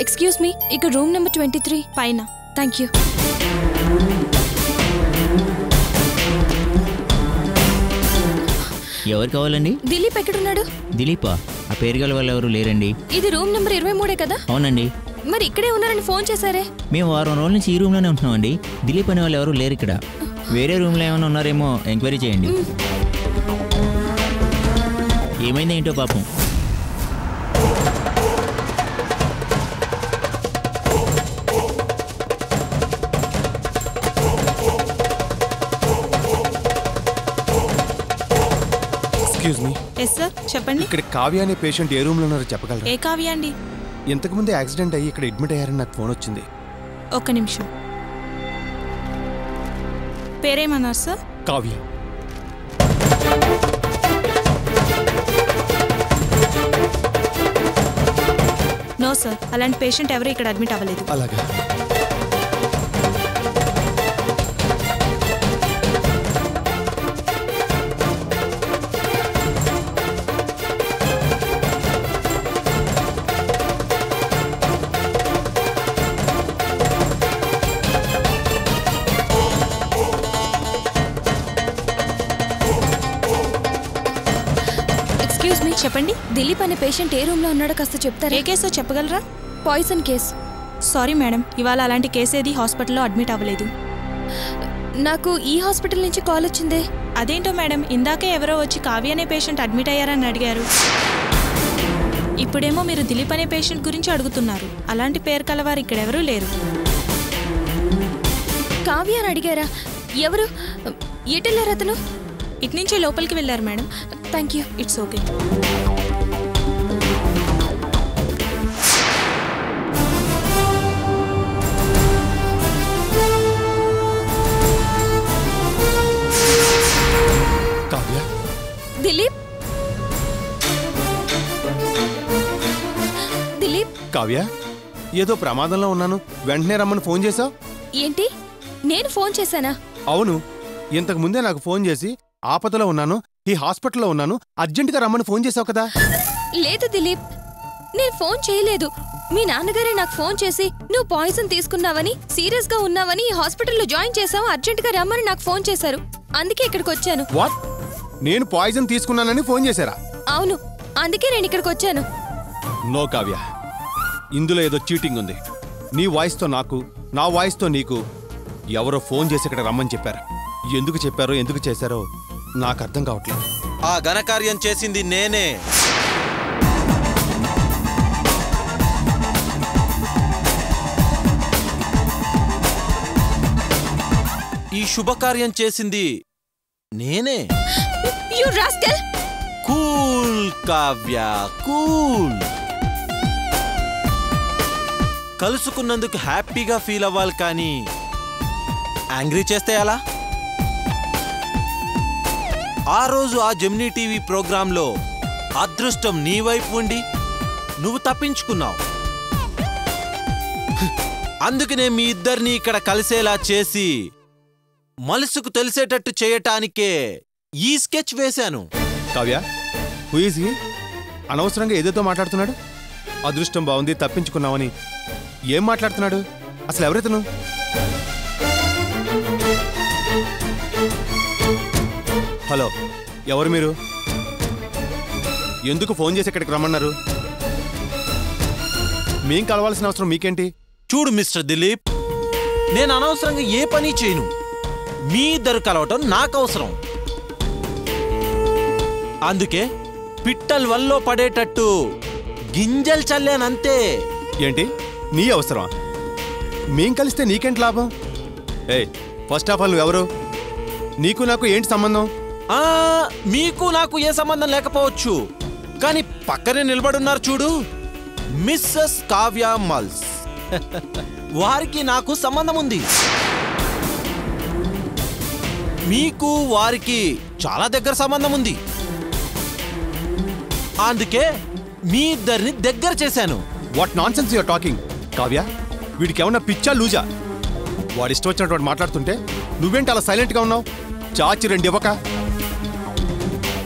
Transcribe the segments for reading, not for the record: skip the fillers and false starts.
Excuse me, ఇక room number 23 పైన. Thank you. ఎవరు కావాలండి? దిలీప్ ఎక్కడున్నాడు? దిలీపా? ఆ పేరు గల వాళ్ళు ఎవరు లేరండి. ఇది రూమ్ నెంబర్ 23 కదా? అవునండి. మరి ఇక్కడే ఉన్నారని ఫోన్ చేశారే? మేము వారం రోజుల నుంచి ఈ రూమ్లోనే ఉంటున్నామండి. దిలీప్ అనే వాళ్ళు ఎవరు లేరు ఇక్కడ. వేరే రూమ్లో ఏమైనా ఉన్నారేమో ఎంక్వైరీ చేయండి. ఏమైంది ఏంటో పాపం. Excuse me. ఎస్ సార్, చెప్పండి. ఇక్కడ కావ్య అనే పేషెంట్ ఏ రూమ్లో ఉన్నారో చెప్పగలరా? ఏ కావ్య అండి? ఇంతకుముందు యాక్సిడెంట్ అయ్యి ఇక్కడ అడ్మిట్ అయ్యారని నాకు ఫోన్ వచ్చింది. ఒక్క నిమిషం. పేరేమన్నారు సార్? కావ్య. నో సార్, అలాంటి పేషెంట్ ఎవరు ఇక్కడ అడ్మిట్ అవ్వలేదు. అలాగా. చెప్పండి. దిలీప్ అనే పేషెంట్ ఏ రూమ్ లో ఉన్నాడో కాస్త చెప్తారా? ఏ కేసో చెప్పగలరా? Poison case. సారీ మేడం, ఇవాళ అలాంటి కేసు ఏది హాస్పిటల్లో అడ్మిట్ అవ్వలేదు. నాకు ఈ హాస్పిటల్ నుంచి కాల్ వచ్చిందే. అదేంటో మేడం, ఇందాకే ఎవరో వచ్చి కావ్య అనే పేషెంట్ అడ్మిట్ అయ్యారని అడిగారు. ఇప్పుడేమో మీరు దిలీప్ అనే పేషెంట్ గురించి అడుగుతున్నారు. అలాంటి పేరు కలవారు ఇక్కడెవరూ లేరు. కావ్య అని అడిగారా? ఎవరు? ఎటెళ్ళారు అతను? ఇటు నుంచే లోపలికి వెళ్ళారు madam. Thank you. It's okay. Kavya. Dilip. Dilip. Kavya, ఏదో ప్రమాదంలో ఉన్నాను, వెంటనే రమ్మని ఫోన్ చేశావు. ఏంటి? నేను ఫోన్ చేశానా? అవును, ఇంతకు ముందే నాకు ఫోన్ చేసి ఆపదలో ఉన్నాను, ఈ హాస్పిటల్లో ఉన్నాను, అర్జెంటుగా రమ్మని ఫోన్ చేశావు కదా. లేదు దిలీప్, నేను ఫోన్ చేయలేదు. మీ నాన్నగారే నాకు ఫోన్ చేసి నువ్వు పాయిజన్ తీసుకున్నావని, సీరియస్ గా ఉన్నావని, ఈ హాస్పిటల్లో జాయిన్ చేసావు, అర్జెంటుగా రమ్మని నాకు ఫోన్ చేశారు. అందుకే ఇక్కడికి వచ్చాను. వాట్? నేను పాయిజన్ తీసుకున్నానని ఫోన్ చేశారా? అవును, అందుకే నేను ఇక్కడికి వచ్చాను. నో కావ్య, ఇందులో ఏదో చీటింగ్ ఉంది. నీ వాయిస్తో నాకు, నా వాయిస్తో నీకు ఎవరో ఫోన్ చేసి ఇక్కడ రమ్మని చెప్పారు. ఎందుకు చెప్పారో, ఎందుకు చేశారో నాకు అర్థం కావట్లేదు. ఆ ఘనకార్యం చేసింది నేనే. ఈ శుభకార్యం చేసింది నేనే. You rascal. Cool Kavya, cool. కలుసుకున్నందుకు హ్యాపీగా ఫీల్ అవ్వాలి, కానీ యాంగ్రీ చేస్తే ఎలా? ఆ రోజు ఆ జెమినీ టీవీ ప్రోగ్రాంలో అదృష్టం నీ వైపు ఉండి నువ్వు తప్పించుకున్నావు. అందుకనే మీ ఇద్దరిని ఇక్కడ కలిసేలా చేసి మనసుకు తెలిసేటట్టు చేయటానికే ఈ స్కెచ్ వేశాను. Kavya, who is he? అనవసరంగా ఏదేతో మాట్లాడుతున్నాడు. అదృష్టం బాగుంది, తప్పించుకున్నావని ఏం మాట్లాడుతున్నాడు? అసలు ఎవరైతను? హలో, ఎవరు మీరు? ఎందుకు ఫోన్ చేసి ఇక్కడికి రమ్మన్నారు? మేం కలవాల్సిన అవసరం మీకేంటి? చూడు మిస్టర్ దిలీప్, నేను అనవసరంగా ఏ పని చేయను. మీ ఇద్దరు కలవటం నాకు అవసరం. అందుకే పిట్టల్ వల్లో పడేటట్టు గింజలు చల్లానంతే. ఏంటి నీ అవసరమా? మేం కలిస్తే నీకేంటి లాభం? ఏయ్, ఫస్ట్ ఆఫ్ ఆల్ నువ్వెవరు? నీకు నాకు ఏంటి సంబంధం? మీకు నాకు ఏ సంబంధం లేకపోవచ్చు, కానీ పక్కనే నిలబడున్నారు చూడు, మిస్సెస్ కావ్య మల్స్. వారికి నాకు సంబంధం ఉంది. మీకు వారికి చాలా దగ్గర సంబంధం ఉంది. అందుకే మీ ఇద్దరిని దగ్గర చేశాను. What nonsense you are talking? Kavya, వీడికి ఏమన్నా పిచ్చా లూజా? వాడు ఇష్టం వచ్చినట్టు వాడు మాట్లాడుతుంటే నువ్వేంటి అలా సైలెంట్గా ఉన్నావు? చాచి రెండు ఇవ్వక.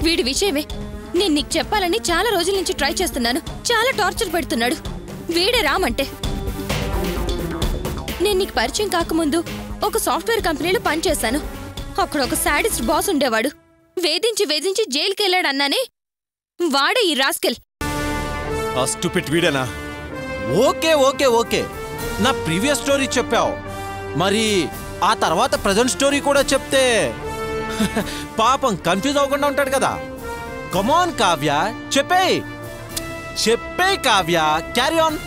వీడి విషయమే నేను నీకు చెప్పాలని చాలా రోజుల నుంచి ట్రై చేస్తున్నాను. చాలా టార్చర్ పెడుతున్నాడు. వీడే రామంటే. నేను నీకు పరిచయం కాకముందు ఒక సాఫ్ట్వేర్ కంపెనీలో పనిచేశాను. అక్కడ ఒక సాడిస్ట్ బాస్ ఉండేవాడు. వేధించి జైలుకి వెళ్ళాడన్నానే వాడే ఈ రాస్కెల్. ఆ స్టూపిడ్ వీడేనా? ఓకే ఓకే ఓకే, నా ప్రీవియస్ స్టోరీ చెప్పావు, మరి ఆ తర్వాత ప్రజెంట్ స్టోరీ కూడా చెప్తే పాపం కన్ఫ్యూజ్ అవ్వకుండా ఉంటాడు కదా. కమాన్ కావ్య, చెప్పే కావ్య, క్యారీ ఆన్.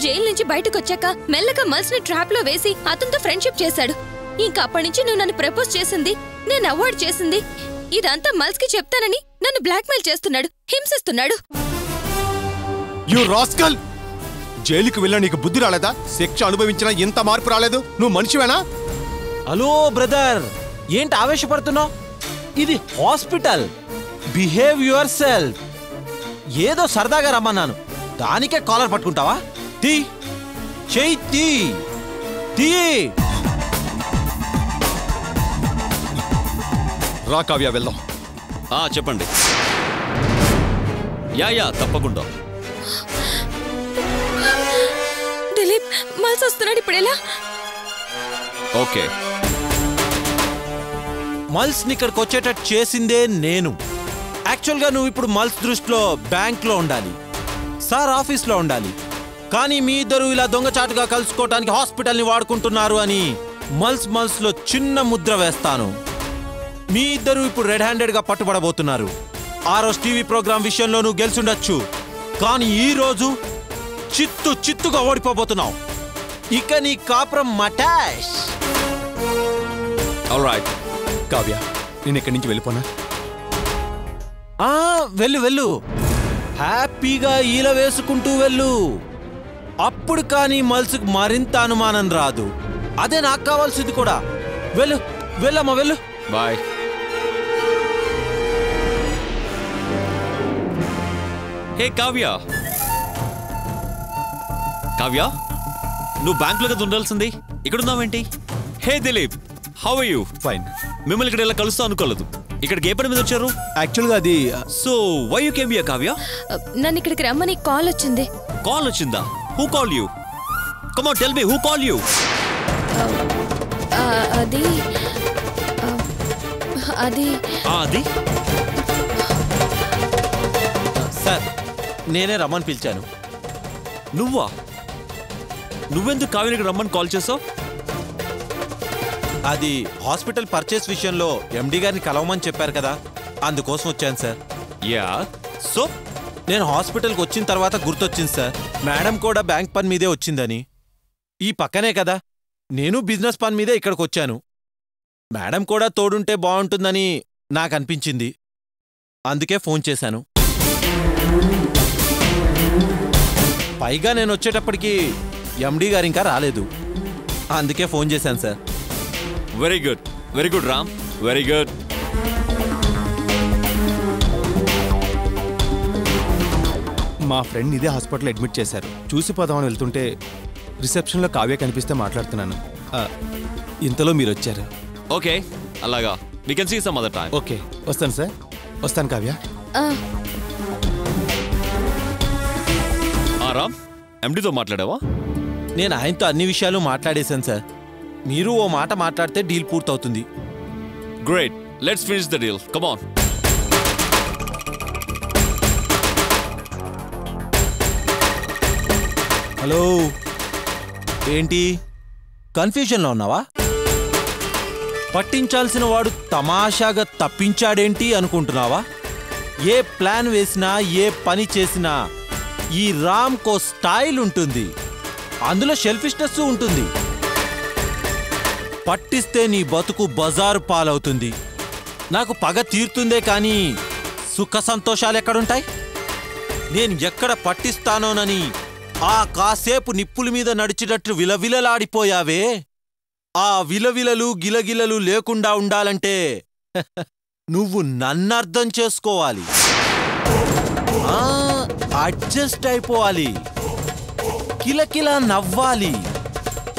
జైలు నుంచి బయటకు వచ్చాక మెల్లగా మల్స్ని ట్రాప్ లో వేసి అతనితో ఫ్రెండ్షిప్ చేశాడు. ఇంకా అప్పటి నుంచి నువ్వు నన్ను ప్రపోజ్ చేసింది, నేను అవాయిడ్ చేసింది ఇదంతా మల్స్ కి చెప్తానని నన్ను బ్లాక్మెయిల్ చేస్తున్నాడు, హింసిస్తున్నాడు. You rascal! జైలుకి వెళ్ళా నీకు బుద్ధి రాలేదా? శిక్ష అనుభవించినా ఇంత మార్పు రాలేదు. నువ్వు మనిషివేనా? హలో బ్రదర్, ఏంటి ఆవేశపడుతున్నావు? ఇది హాస్పిటల్, బిహేవ్ యువర్ సెల్ఫ్. ఏదో సరదాగా రమ్మన్నాను, దానికే కాలర్ పట్టుకుంటావా? తీ చెయ్యి, తీ. రా కావ్య, వెళ్దాం. చెప్పండి. యా తప్పకుండా. దిలీప్, మల్స్ వస్తున్నాడు, ఇప్పుడు ఎలా? ఓకే. మల్స్ ని ఇక్కడికి వచ్చేటట్టు చేసిందే నేను. యాక్చువల్గా నువ్వు ఇప్పుడు మల్స్ దృష్టిలో బ్యాంక్లో ఉండాలి, సార్ ఆఫీస్లో ఉండాలి. కానీ మీ ఇద్దరు ఇలా దొంగచాటుగా కలుసుకోవటానికి హాస్పిటల్ని వాడుకుంటున్నారు అని మల్స్ లో చిన్న ముద్ర వేస్తాను. మీ ఇద్దరు ఇప్పుడు రెడ్ హ్యాండెడ్గా పట్టుబడబోతున్నారు. ఆ రోజు టీవీ ప్రోగ్రామ్ విషయంలో నువ్వు గెలిచుండొచ్చు, కానీ ఈ రోజు చిత్తుగా ఓడిపోబోతున్నావు. ఇక నీ కాపురం మటాష్. ఆల్రైట్ కావ్య, నేను ఇక్కడి నుంచి వెళ్ళిపోనా? వెళ్ళు, హ్యాపీగా ఈల వేసుకుంటూ వెళ్ళు. అప్పుడు కానీ మల్సుకు మరింత అనుమానం రాదు. అదే నాకు కావాల్సింది కూడా. వెళ్ళమ్మా, వెళ్ళు. బాయ్. హే కావ్య, నువ్వు బ్యాంకులో కదా ఉండాల్సింది, ఇక్కడున్నావేంటి? Hey Dilip, how are you? Fine. మిమ్మల్ని ఇక్కడ ఇలా కలుస్తా అనుకోలేదు. ఇక్కడికి ఏ పని మీద వచ్చారు? యాక్చువల్గా అది so why you came here Kavya? నన్ను ఇక్కడికి రమ్మని కాల్ వచ్చింది. కాల్ వచ్చిందా? Who call you? Come on, tell me, who call you? అది సార్, నేనే రమ్మని పిలిచాను. నువ్వెందుకు కావ్యకి రమ్మని కాల్ చేసావు? అది హాస్పిటల్ పర్చేస్ విషయంలో ఎండి గారిని కలవమని చెప్పారు కదా, అందుకోసం వచ్చాను సార్. యా, సో నేను హాస్పిటల్కి వచ్చిన తర్వాత గుర్తొచ్చింది సార్, మేడం కూడా బ్యాంక్ పని మీదే వచ్చిందని. ఈ పక్కనే కదా, నేను బిజినెస్ పని మీదే ఇక్కడికి వచ్చాను. మేడం కూడా తోడుంటే బాగుంటుందని నాకు అనిపించింది, అందుకే ఫోన్ చేశాను. పైగా నేను వచ్చేటప్పటికి ఎండి గారు ఇంకా రాలేదు, అందుకే ఫోన్ చేశాను sir. Very good Ram, very good. మా ఫ్రెండ్ ఇదే హాస్పిటల్ అడ్మిట్ చేశారు. చూసిపోదామని వెళ్తుంటే రిసెప్షన్లో కావ్య కనిపిస్తే మాట్లాడుతున్నాను. ఇంతలో మీరు వచ్చారు. ఓకే, అలాగా. We can see some other time. Okay, వస్తాను సార్. వస్తాను కావ్య. రామ్, ఎండితో మాట్లాడావా? నేను ఆయనతో అన్ని విషయాలు మాట్లాడేశాను సార్. మీరు ఓ మాట మాట్లాడితే డీల్ పూర్తవుతుంది. Great, let's finish the deal. Come on. Hello, ఏంటి కన్ఫ్యూజన్లో ఉన్నావా? పట్టించాల్సిన వాడు తమాషాగా తప్పించాడేంటి అనుకుంటున్నావా? ఏ ప్లాన్ వేసినా, ఏ పని చేసినా ఈ రామ్కో స్టైల్ ఉంటుంది, అందులో షెల్ఫిష్నెస్ ఉంటుంది. పట్టిస్తే నీ బతుకు బజారు పాలవుతుంది. నాకు పగ తీరుతుందే కానీ సుఖ సంతోషాలు ఎక్కడుంటాయి? నేను ఎక్కడ పట్టిస్తానోనని ఆ కాసేపు నిప్పుల మీద నడిచినట్టు విలవిలలాడిపోయావే, ఆ విలవిలలు గిలగిలలు లేకుండా ఉండాలంటే నువ్వు నన్నర్థం చేసుకోవాలి, అడ్జస్ట్ అయిపోవాలి, కిలకిలా నవ్వాలి.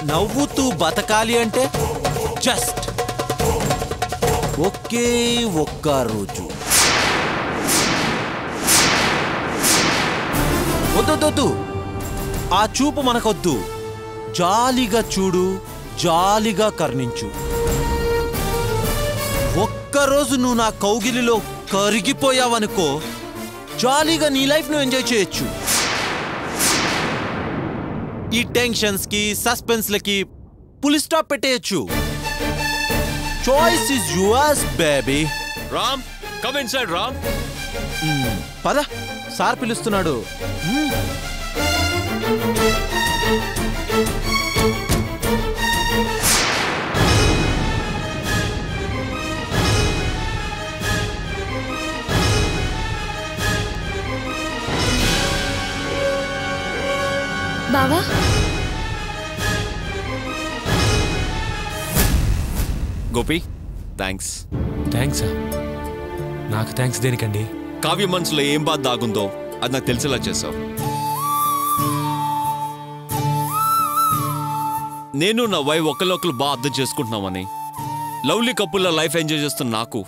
నవ్వుతూ బతకాలి అంటే జస్ట్ ఒకే ఒక్క రోజు. వద్దు, ఆ చూపు మనకొద్దు. జాలిగా చూడు, జాలిగా కర్ణించు. ఒక్కరోజు నువ్వు నా కౌగిలిలో కరిగిపోయావనుకో, జాలీగా నీ లైఫ్ ను ఎంజాయ్ చేయొచ్చు. ఈ టెన్షన్స్ కి సస్పెన్స్ లకి పులి స్టాప్ పెట్టేయచ్చు. Choice is yours baby. Ram, come inside Ram. పద, సార్ పిలుస్తున్నాడు. బావా, గోపి, థ్యాంక్స్. థ్యాంక్సా? నాకు థ్యాంక్స్ దేనికండి? కావ్య మనసులో ఏం బాధ దాగుందో అది నాకు తెలిసేలా చేసావు. నేను నా వైఫ్ ఒకరినొకరు బాగా అర్థం చేసుకుంటున్నామని, లవ్లీ కపుల్లో లైఫ్ ఎంజాయ్ చేస్తున్న నాకు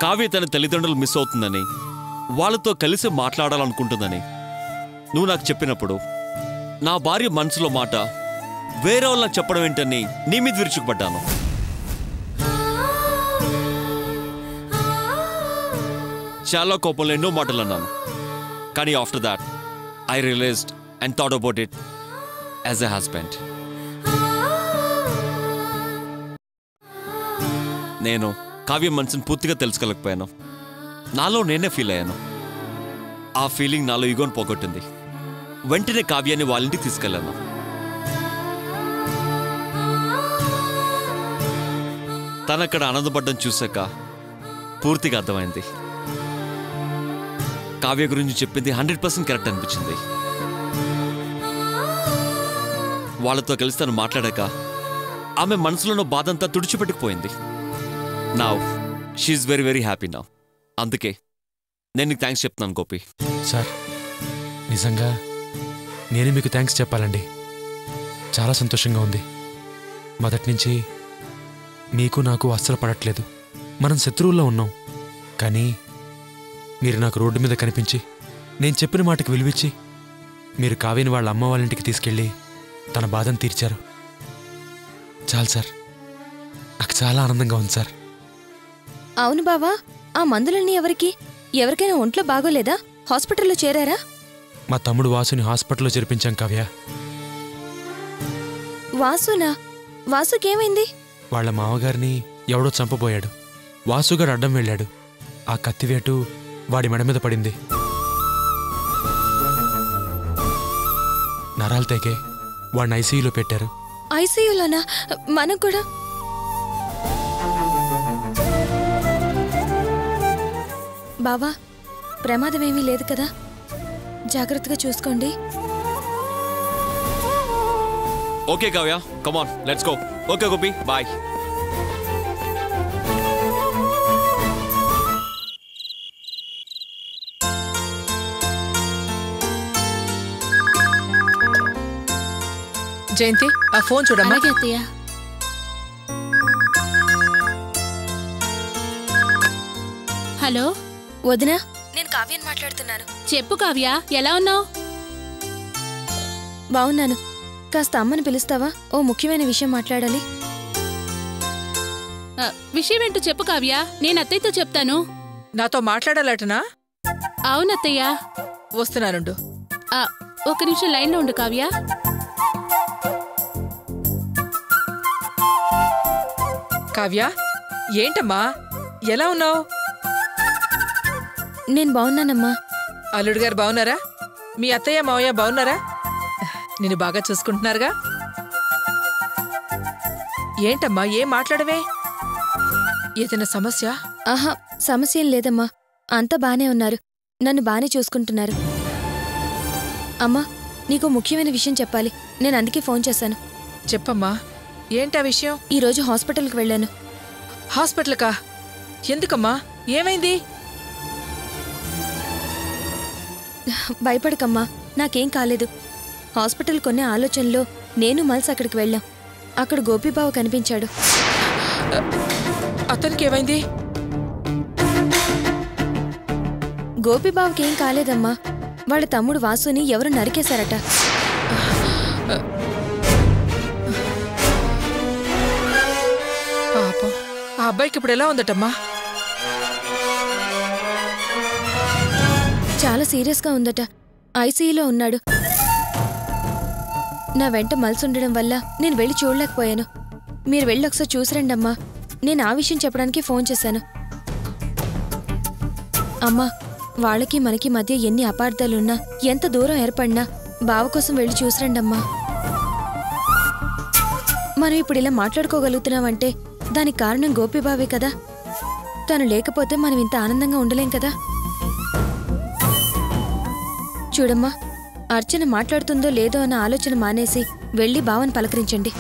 కావ్య తన తల్లిదండ్రులు మిస్ అవుతుందని, వాళ్ళతో కలిసి మాట్లాడాలనుకుంటుందని నువ్వు నాకు చెప్పినప్పుడు నా భార్య మనసులో మాట వేరే వాళ్ళకి చెప్పడం ఏంటని నీ మీద విరుచుకుపడ్డాను. చాలా కోపంలో ఎన్నో మాటలు అన్నాను. కానీ after that I realised and thought about it as a husband. నేను కావ్య మనసుని పూర్తిగా తెలుసుకోలేకపోయాను. నాలో నేనే ఫీల్ అయ్యాను. ఆ ఫీలింగ్ నాలో ఈగోని పోగొట్టింది. వెంటనే కావ్యాన్ని వాళ్ళ ఇంటికి తీసుకెళ్ళాను. తనక్కడ ఆనందపడ్డం చూశాక పూర్తిగా అర్థమైంది. కావ్య గురించి చెప్పింది 100% కరెక్ట్ అనిపించింది. వాళ్ళతో కలిసి తను మాట్లాడాక ఆమె మనసులోనో బాధంతా తుడిచిపెట్టుకుపోయింది. Now she is very very happy now. అందుకే నేను నీకు థ్యాంక్స్ చెప్తున్నాను గోపి. సార్, నిజంగా నేనే మీకు థ్యాంక్స్ చెప్పాలండి. చాలా సంతోషంగా ఉంది. మొదటి నుంచి మీకు నాకు అస్సలు పడట్లేదు. మనం శత్రువుల్లో ఉన్నాం. కానీ మీరు నాకు రోడ్డు మీద కనిపించి, నేను చెప్పిన మాటకి విలువిచ్చి, మీరు కావ్యని వాళ్ళ అమ్మ వాళ్ళ ఇంటికి తీసుకెళ్ళి తన బాధను తీర్చారు. చాలు సార్, నాకు చాలా ఆనందంగా ఉంది సార్. అవును బావా, ఆ మందులన్నీ ఎవరికైనా ఒంట్లో బాగోలేదా? హాస్పిటల్లో చేరారా? మా తమ్ముడు వాసుని హాస్పిటల్లో చేర్పించాం కావ్య. వాసునా? వాసుకేమైంది? వాళ్ళ మామగారిని ఎవడో చంపబోయాడు. వాసుగాడు అడ్డం వెళ్ళాడు. ఆ కత్తివేటు వాడి మెడ మీద పడింది. నరాలు తెగే వాడిని ఐసీయూలో పెట్టారు. ఐసీయూలోనా? మనం కూడా. బావా, ప్రమాదమేమీ లేదు కదా? జాగ్రత్తగా చూసుకోండి. Okay Kavya, come on, let's go. Okay Gopi, bye. Jayanti, ఆ ఫోన్ చూడమ్మా. హలో వదినా, నేను కావ్యని మాట్లాడుతున్నాను. చెప్పు కావ్య, ఎలా ఉన్నావు? బావున్నాను. కాస్త అమ్మని పిలుస్తావా? ఓ ముఖ్యమైన విషయం మాట్లాడాలి. విషయం ఏంటో చెప్పు కావ్య, నేను అత్తయ్యతో చెప్తాను. నాతో మాట్లాడాలటనా? అవునత్తయ్య. వస్తున్నానుండు. ఒక నిమిషం లైన్లో ఉండు కావ్య. కావ్య, ఏంటమ్మా, ఎలా ఉన్నావు? నేను బావున్నానమ్మా. అల్లుడు గారు బావున్నారా? మీ అత్తయ్య మావయ్య బావున్నారా? నిన్ను బాగా చూసుకుంటున్నారుగా? ఏంటమ్మా, ఏం మాట్లాడవే? ఏదైనా సమస్య? ఆహా, సమస్య ఏం లేదమ్మా. అంతా బానే ఉన్నారు. నన్ను బానే చూసుకుంటున్నారు. అమ్మా, నీకు ముఖ్యమైన విషయం చెప్పాలి. నేను అందుకే ఫోన్ చేశాను. చెప్పమ్మా, ఏంటా విషయం? ఈరోజు హాస్పిటల్కి వెళ్ళాను. హాస్పిటల్కా? ఎందుకమ్మా, ఏమైంది? భయపడకమ్మా, నాకేం కాలేదు. హాస్పిటల్ కొనే ఆలోచనలో నేను మల్స్ అక్కడికి వెళ్ళాం. అక్కడ గోపీబావ కనిపించాడు. అతనికి ఏమైంది? గోపీబావకేం కాలేదమ్మా. వాళ్ళ తమ్ముడు వాసుని ఎవరు నరికేశారట. పాపం ఆ అబ్బాయికి ఇప్పుడు ఎలా ఉందటమ్మా? చాలా సీరియస్గా ఉందట. ఐసీయూలో ఉన్నాడు. నా వెంట మలుసుండడం వల్ల నేను వెళ్ళి చూడలేకపోయాను. మీరు వెళ్ళి ఒకసారి చూసిరండి అమ్మా. నేను ఆ విషయం చెప్పడానికి ఫోన్ చేశాను. అమ్మా, వాళ్ళకి మనకి మధ్య ఎన్ని అపార్థాలున్నా, ఎంత దూరం ఏర్పడినా బావ కోసం వెళ్ళి చూసిరండమ్మా. మనం ఇప్పుడు ఇలా మాట్లాడుకోగలుగుతున్నామంటే దానికి కారణం గోపిబావే కదా. తను లేకపోతే మనం ఇంత ఆనందంగా ఉండలేం కదా. చూడమ్మా, అర్చన మాట్లాడుతుందో లేదో అన్న ఆలోచన మానేసి వెళ్ళి బావని పలకరించండి.